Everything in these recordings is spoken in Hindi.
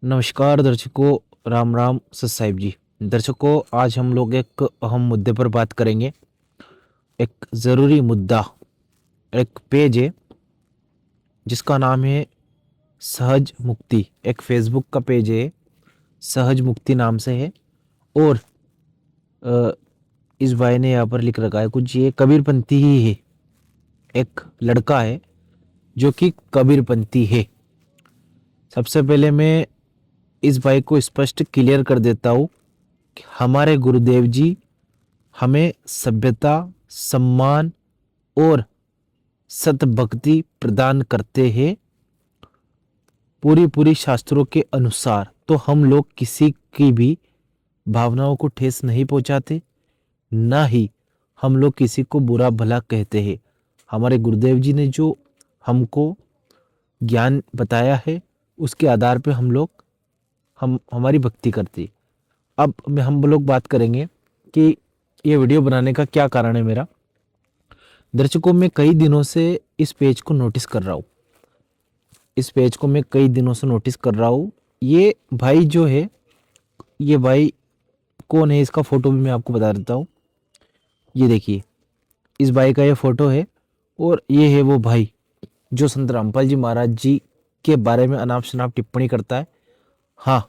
नमस्कार दर्शकों, राम राम सत साहिब जी। दर्शकों, आज हम लोग एक अहम मुद्दे पर बात करेंगे। एक ज़रूरी मुद्दा। एक पेज है जिसका नाम है सहज मुक्ति। एक फेसबुक का पेज है, सहज मुक्ति नाम से है। और अ, इस भाई ने यहाँ पर लिख रखा है कुछ, ये कबीरपंथी ही है। एक लड़का है जो कि कबीरपंथी है। सबसे पहले मैं इस भाई को स्पष्ट क्लियर कर देता हूँ कि हमारे गुरुदेव जी हमें सभ्यता, सम्मान और सतभक्ति प्रदान करते हैं पूरी पूरी शास्त्रों के अनुसार। तो हम लोग किसी की भी भावनाओं को ठेस नहीं पहुंचाते, ना ही हम लोग किसी को बुरा भला कहते हैं। हमारे गुरुदेव जी ने जो हमको ज्ञान बताया है उसके आधार पे हम हमारी भक्ति करते हैं। अब हम लोग बात करेंगे कि ये वीडियो बनाने का क्या कारण है मेरा। दर्शकों, मैं कई दिनों से इस पेज को नोटिस कर रहा हूँ। इस पेज को मैं कई दिनों से नोटिस कर रहा हूँ। ये भाई जो है, ये भाई कौन है, इसका फोटो भी मैं आपको बता देता हूँ। ये देखिए, इस भाई का ये फोटो है और ये है वो भाई जो संत रामपाल जी महाराज जी के बारे में अनाप शनाप टिप्पणी करता है। हाँ,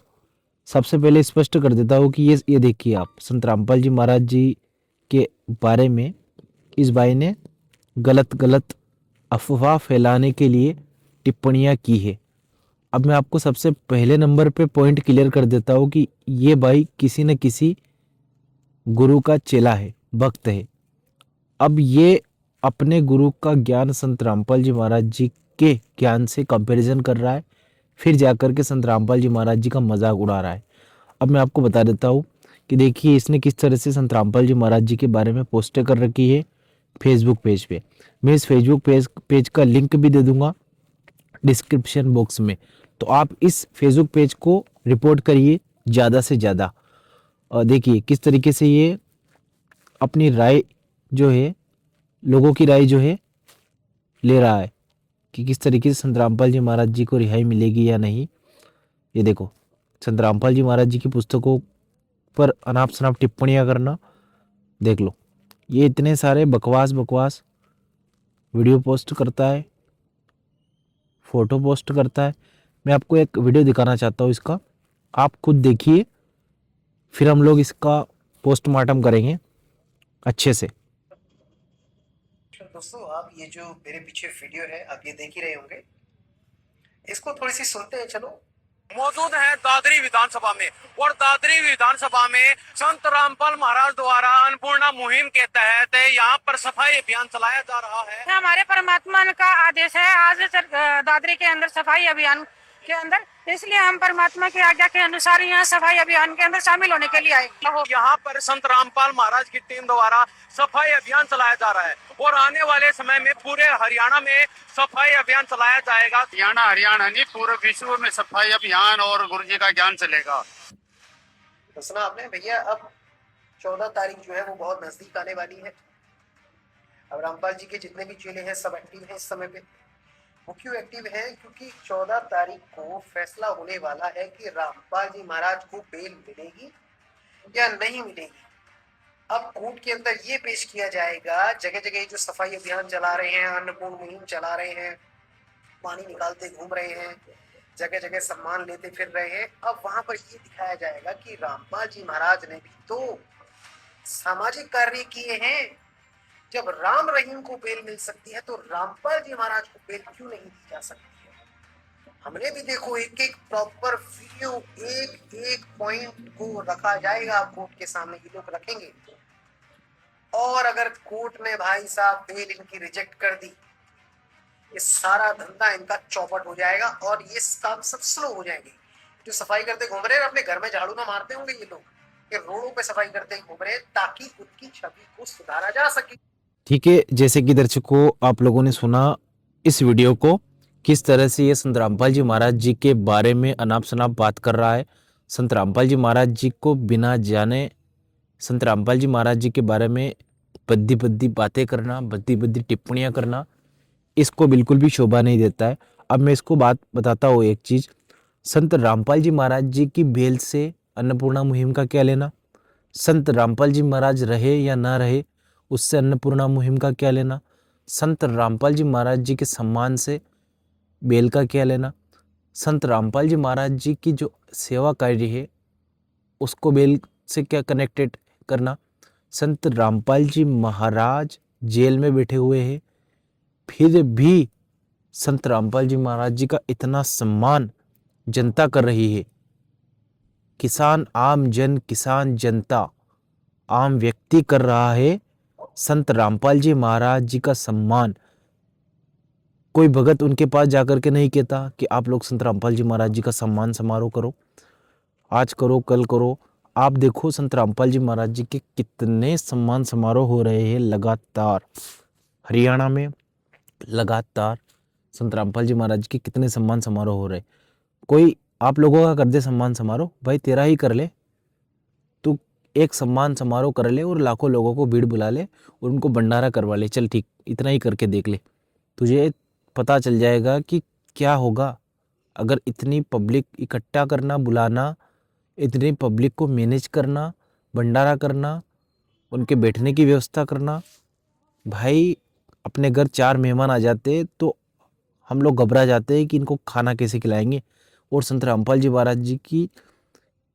सबसे पहले स्पष्ट कर देता हूँ कि ये देखिए, आप संत रामपाल जी महाराज जी के बारे में इस भाई ने गलत गलत अफवाह फैलाने के लिए टिप्पणियां की है। अब मैं आपको सबसे पहले नंबर पे पॉइंट क्लियर कर देता हूँ कि ये भाई किसी न किसी गुरु का चेला है, भक्त है। अब ये अपने गुरु का ज्ञान संत रामपाल जी महाराज जी के ज्ञान से कंपैरिजन कर रहा है, फिर जाकर के संत रामपाल जी महाराज जी का मजाक उड़ा रहा है। अब मैं आपको बता देता हूँ कि देखिए इसने किस तरह से संत रामपाल जी महाराज जी के बारे में पोस्टें कर रखी है फेसबुक पेज पे। मैं इस फेसबुक पेज का लिंक भी दे दूंगा डिस्क्रिप्शन बॉक्स में। तो आप इस फेसबुक पेज को रिपोर्ट करिए ज़्यादा से ज़्यादा। और देखिए किस तरीके से ये अपनी राय जो है, लोगों की राय जो है ले रहा है कि किस तरीके से संत रामपाल जी महाराज जी को रिहाई मिलेगी या नहीं। ये देखो, संत रामपाल जी महाराज जी की पुस्तकों पर अनाप शनाप टिप्पणियां करना, देख लो। ये इतने सारे बकवास बकवास वीडियो पोस्ट करता है, फोटो पोस्ट करता है। मैं आपको एक वीडियो दिखाना चाहता हूँ इसका, आप खुद देखिए, फिर हम लोग इसका पोस्टमार्टम करेंगे अच्छे से। दोस्तों, आप ये जो मेरे पीछे वीडियो है आप ये देख ही रहे होंगे, इसको थोड़ी सी सुनते हैं। चलो। मौजूद है दादरी विधानसभा में, और दादरी विधानसभा में संत रामपाल महाराज द्वारा अन्नपूर्णा मुहिम के तहत यहाँ पर सफाई अभियान चलाया जा रहा है। हमारे परमात्मा का आदेश है आज दादरी के अंदर सफाई अभियान के अंदर, इसलिए हम परमात्मा की आज्ञा के अनुसार यहाँ सफाई अभियान के अंदर शामिल होने के लिए आए। यहाँ पर संत रामपाल महाराज की टीम द्वारा सफाई अभियान चलाया जा रहा है, और आने वाले समय में पूरे हरियाणा में सफाई अभियान चलाया जाएगा। हरियाणा नहीं, पूरे विश्व में सफाई अभियान और गुरु जी का ज्ञान चलेगा। तो सुना आपने भैया, अब 14 तारीख जो है वो बहुत नजदीक आने वाली है। अब रामपाल जी के जितने भी चेले हैं सब एक्टिव हैं इस समय पे। वो क्यों एक्टिव हैं? क्योंकि 14 तारीख को फैसला होने वाला है कि रामपाल जी महाराज को बेल मिलेगी या नहीं मिलेगी। अब कोर्ट के अंदर ये पेश किया जाएगा। जगह जगह जो सफाई अभियान चला रहे हैं, अन्नपूर्ण मुहिम चला रहे हैं, पानी निकालते घूम रहे हैं, जगह जगह सम्मान लेते फिर रहे हैं, अब वहां पर ये दिखाया जाएगा कि रामपाल जी महाराज ने भी तो सामाजिक कार्य किए हैं। जब राम रहीम को बेल मिल सकती है तो रामपाल जी महाराज को बेल क्यों नहीं दी जा सकती है? हमने भी देखो एक एक प्रॉपर वीडियो, एक एक पॉइंट को रखा जाएगा कोर्ट के सामने, ये लोग रखेंगे। और अगर कोर्ट ने भाई साहब बेल इनकी रिजेक्ट कर दी, ये सारा धंधा इनका चौपट हो जाएगा और ये काम सब स्लो हो जाएंगे। जो सफाई करते घूम रहे हैं अपने घर में झाड़ू ना मारते होंगे ये लोग, ये रोडों पे सफाई करते घूम रहे हैं ताकि उनकी छवि को सुधारा जा सके। ठीक है, जैसे कि दर्शकों आप लोगों ने सुना इस वीडियो को, किस तरह से ये संत रामपाल जी महाराज जी के बारे में अनाप शनाप बात कर रहा है। संत रामपाल जी महाराज जी को बिना जाने संत रामपाल जी महाराज जी के बारे में बद्दी बद्दी बातें करना, बद्दी बद्दी टिप्पणियां करना, इसको बिल्कुल भी शोभा नहीं देता है। अब मैं इसको बात बताता हूँ एक चीज़। संत रामपाल जी महाराज जी की बेल से अन्नपूर्णा मुहिम का क्या लेना? संत रामपाल जी महाराज रहे या ना रहे उससे अन्नपूर्णा मुहिम का क्या लेना? संत रामपाल जी महाराज जी के सम्मान से बेल का क्या लेना? संत रामपाल जी महाराज जी की जो सेवा कार्य है उसको बेल से क्या कनेक्टेड करना? संत रामपाल जी महाराज जेल में बैठे हुए हैं, फिर भी संत रामपाल जी महाराज जी का इतना सम्मान जनता कर रही है। किसान, आम जन, किसान जनता, आम व्यक्ति कर रहा है संत रामपाल जी महाराज जी का सम्मान। कोई भगत उनके पास जाकर के नहीं कहता कि आप लोग संत रामपाल जी महाराज जी का सम्मान समारोह करो, आज करो, कल करो। आप देखो संत रामपाल जी महाराज जी के कितने सम्मान समारोह हो रहे हैं लगातार। हरियाणा में लगातार संत रामपाल जी महाराज के कितने सम्मान समारोह हो रहे। कोई आप लोगों का कर दे सम्मान समारोह, भाई तेरा ही कर ले। तू एक सम्मान समारोह कर ले और लाखों लोगों को भीड़ बुला ले और उनको भंडारा करवा ले, चल ठीक, इतना ही करके देख ले, तुझे पता चल जाएगा कि क्या होगा अगर इतनी पब्लिक इकट्ठा करना, बुलाना, इतनी पब्लिक को मैनेज करना, भंडारा करना, उनके बैठने की व्यवस्था करना। भाई अपने घर 4 मेहमान आ जाते तो हम लोग घबरा जाते हैं कि इनको खाना कैसे खिलाएंगे। और संत रामपाल जी महाराज जी की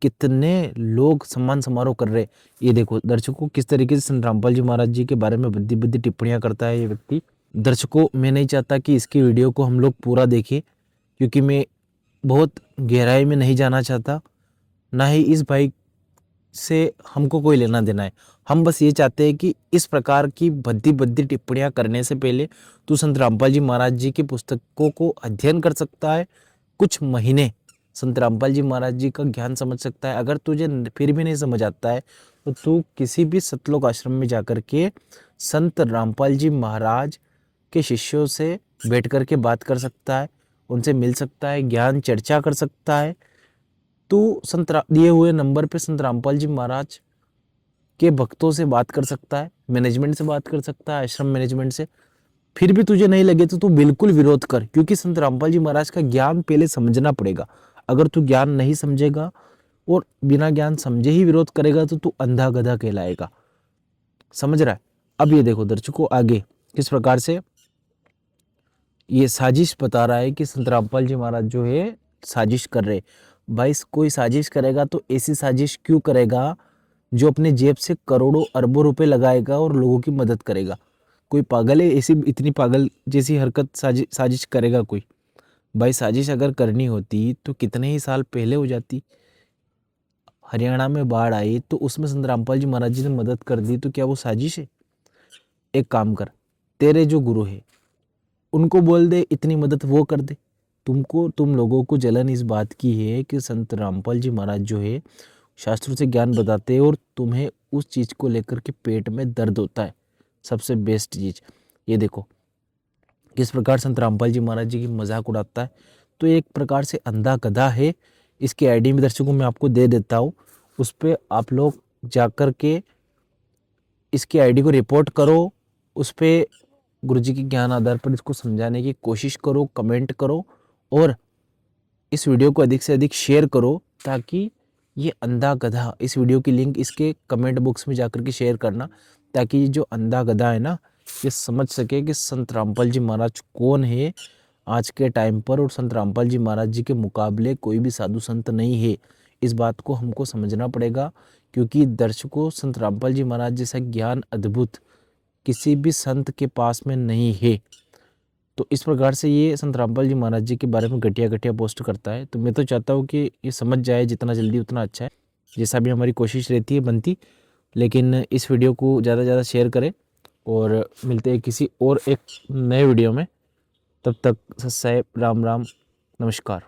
कितने लोग सम्मान समारोह कर रहे। ये देखो दर्शकों किस तरीके से संत रामपाल जी महाराज जी के बारे में बुद्धि बुद्धि टिप्पणियां करता है ये व्यक्ति। दर्शकों मैं नहीं चाहता कि इसकी वीडियो को हम लोग पूरा देखें, क्योंकि मैं बहुत गहराई में नहीं जाना चाहता, ना ही इस भाई से हमको कोई लेना देना है। हम बस ये चाहते हैं कि इस प्रकार की भद्दी भद्दी टिप्पणियां करने से पहले तू संत रामपाल जी महाराज जी की पुस्तकों को अध्ययन कर सकता है, कुछ महीने संत रामपाल जी महाराज जी का ज्ञान समझ सकता है। अगर तुझे फिर भी नहीं समझ आता है तो तू किसी भी सतलोक आश्रम में जाकर के संत रामपाल जी महाराज के शिष्यों से बैठ कर के बात कर सकता है, उनसे मिल सकता है, ज्ञान चर्चा कर सकता है। तू दिए हुए नंबर पे संत रामपाल जी महाराज के भक्तों से बात कर सकता है, मैनेजमेंट से बात कर सकता है, आश्रम मैनेजमेंट से। फिर भी तुझे नहीं लगे तो तू बिल्कुल विरोध कर, क्योंकि संत रामपाल जी महाराज का ज्ञान पहले समझना पड़ेगा। अगर तू ज्ञान नहीं समझेगा और बिना ज्ञान समझे ही विरोध करेगा तो तू अंधा गधा कहलाएगा, समझ रहा है। अब ये देखो दर्शकों आगे किस प्रकार से ये साजिश बता रहा है कि संत रामपाल जी महाराज जो है साजिश कर रहे। भाई कोई साजिश करेगा तो ऐसी साजिश क्यों करेगा जो अपने जेब से करोड़ों अरबों रुपए लगाएगा और लोगों की मदद करेगा? कोई पागल है ऐसी इतनी पागल जैसी हरकत साजिश करेगा कोई? भाई साजिश अगर करनी होती तो कितने ही साल पहले हो जाती। हरियाणा में बाढ़ आई तो उसमें संत रामपाल जी महाराज जी ने मदद कर दी, तो क्या वो साजिश है? एक काम कर, तेरे जो गुरु है उनको बोल दे इतनी मदद वो कर दे। तुम लोगों को जलन इस बात की है कि संत रामपाल जी महाराज जो है शास्त्रों से ज्ञान बताते हैं और तुम्हें उस चीज़ को लेकर के पेट में दर्द होता है। सबसे बेस्ट चीज़ ये देखो किस प्रकार संत रामपाल जी महाराज जी की मजाक उड़ाता है। तो एक प्रकार से अंधा गधा है। इसकी आईडी में दर्शकों मैं आपको दे देता हूँ, उस पर आप लोग जाकर के इसकी आईडी को रिपोर्ट करो, उस पर गुरुजी के ज्ञान आधार पर इसको समझाने की कोशिश करो, कमेंट करो और इस वीडियो को अधिक से अधिक शेयर करो, ताकि ये अंधा गधा, इस वीडियो की लिंक इसके कमेंट बॉक्स में जाकर के शेयर करना, ताकि ये जो अंधा गधा है ना ये समझ सके कि संत रामपाल जी महाराज कौन है आज के टाइम पर, और संत रामपाल जी महाराज जी के मुकाबले कोई भी साधु संत नहीं है। इस बात को हमको समझना पड़ेगा, क्योंकि दर्शकों संत रामपाल जी महाराज जैसा ज्ञान अद्भुत किसी भी संत के पास में नहीं है। तो इस प्रकार से ये संत रामपाल जी महाराज जी के बारे में घटिया घटिया पोस्ट करता है। तो मैं तो चाहता हूँ कि ये समझ जाए जितना जल्दी उतना अच्छा है, जैसा भी हमारी कोशिश रहती है बनती। लेकिन इस वीडियो को ज़्यादा से ज़्यादा शेयर करें और मिलते हैं किसी और एक नए वीडियो में। तब तक सत साहेब, राम राम, नमस्कार।